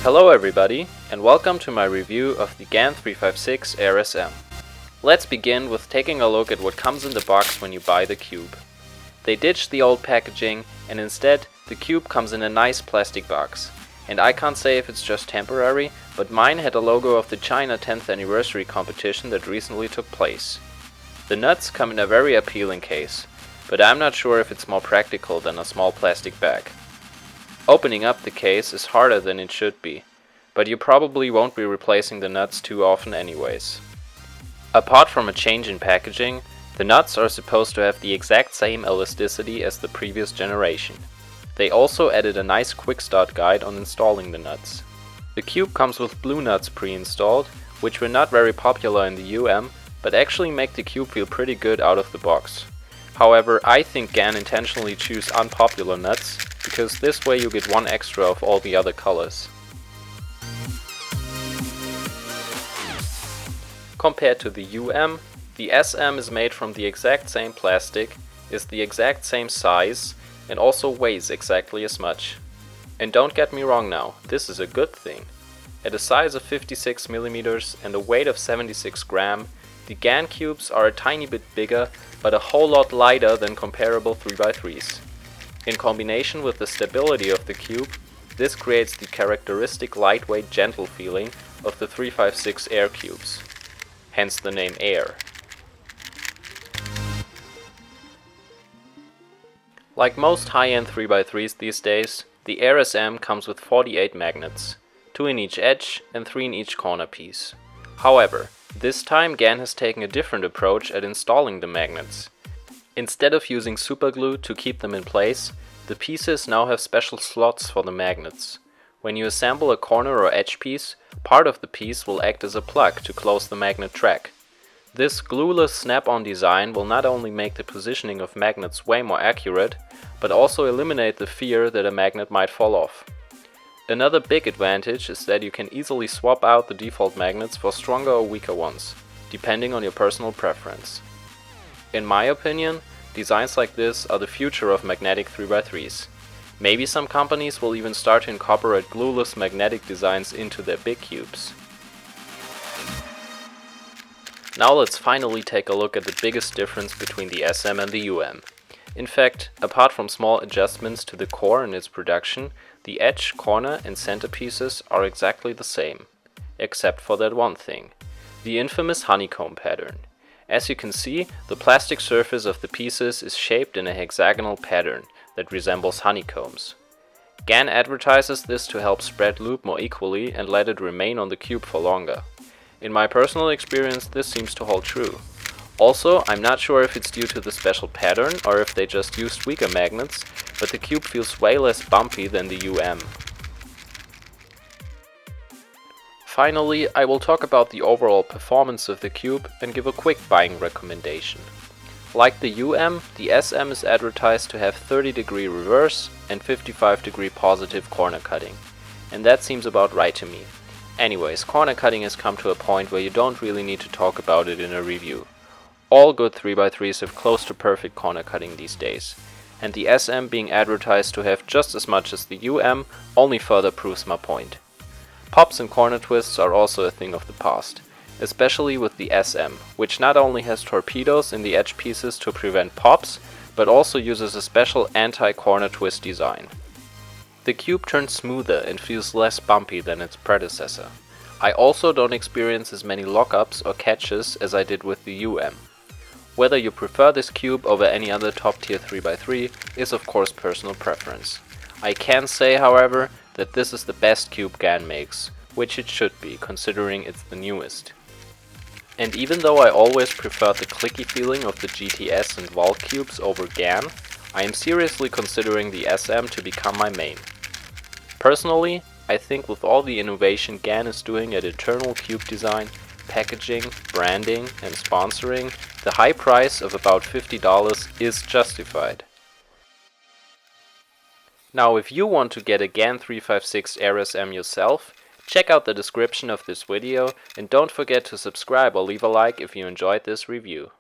Hello everybody, and welcome to my review of the GAN 356 RSM. Let's begin with taking a look at what comes in the box when you buy the cube. They ditched the old packaging, and instead the cube comes in a nice plastic box. And I can't say if it's just temporary, but mine had a logo of the China 10th anniversary competition that recently took place. The nuts come in a very appealing case, but I'm not sure if it's more practical than a small plastic bag. Opening up the case is harder than it should be, but you probably won't be replacing the nuts too often anyways. Apart from a change in packaging, the nuts are supposed to have the exact same elasticity as the previous generation. They also added a nice quick start guide on installing the nuts. The cube comes with blue nuts pre-installed, which were not very popular in the UM, but actually make the cube feel pretty good out of the box. However, I think GAN intentionally choose unpopular nuts, because this way you get one extra of all the other colors. Compared to the UM, the SM is made from the exact same plastic, is the exact same size, and also weighs exactly as much. And don't get me wrong now, this is a good thing. At a size of 56 mm and a weight of 76 gram, the GAN cubes are a tiny bit bigger, but a whole lot lighter than comparable 3x3s. In combination with the stability of the cube, this creates the characteristic lightweight gentle feeling of the 356 Air cubes. Hence the name Air. Like most high-end 3x3s these days, the RSM comes with 48 magnets, 2 in each edge and 3 in each corner piece. However, this time GAN has taken a different approach at installing the magnets. Instead of using superglue to keep them in place, the pieces now have special slots for the magnets. When you assemble a corner or edge piece, part of the piece will act as a plug to close the magnet track. This glueless snap-on design will not only make the positioning of magnets way more accurate, but also eliminate the fear that a magnet might fall off. Another big advantage is that you can easily swap out the default magnets for stronger or weaker ones, depending on your personal preference. In my opinion, designs like this are the future of magnetic 3x3s. Maybe some companies will even start to incorporate glueless magnetic designs into their big cubes. Now let's finally take a look at the biggest difference between the SM and the UM. In fact, apart from small adjustments to the core and its production, the edge, corner and center pieces are exactly the same. Except for that one thing. The infamous honeycomb pattern. As you can see, the plastic surface of the pieces is shaped in a hexagonal pattern that resembles honeycombs. GAN advertises this to help spread loop more equally and let it remain on the cube for longer. In my personal experience, this seems to hold true. Also, I'm not sure if it's due to the special pattern or if they just used weaker magnets, but the cube feels way less bumpy than the UM. Finally, I will talk about the overall performance of the cube and give a quick buying recommendation. Like the UM, the SM is advertised to have 30° reverse and 55° positive corner cutting, and that seems about right to me. Anyways, corner cutting has come to a point where you don't really need to talk about it in a review. All good 3x3s have close to perfect corner cutting these days, and the SM being advertised to have just as much as the UM only further proves my point. Pops and corner twists are also a thing of the past, especially with the SM, which not only has torpedoes in the edge pieces to prevent pops, but also uses a special anti-corner twist design. The cube turns smoother and feels less bumpy than its predecessor. I also don't experience as many lockups or catches as I did with the UM. Whether you prefer this cube over any other top tier 3x3 is of course personal preference. I can say, however, that this is the best cube GAN makes, which it should be considering it's the newest. And even though I always preferred the clicky feeling of the GTS and Vault cubes over GAN, I am seriously considering the SM to become my main. Personally, I think with all the innovation GAN is doing at internal cube design, packaging, branding and sponsoring, the high price of about $50 is justified. Now if you want to get a GAN 356 RSM yourself, check out the description of this video and don't forget to subscribe or leave a like if you enjoyed this review.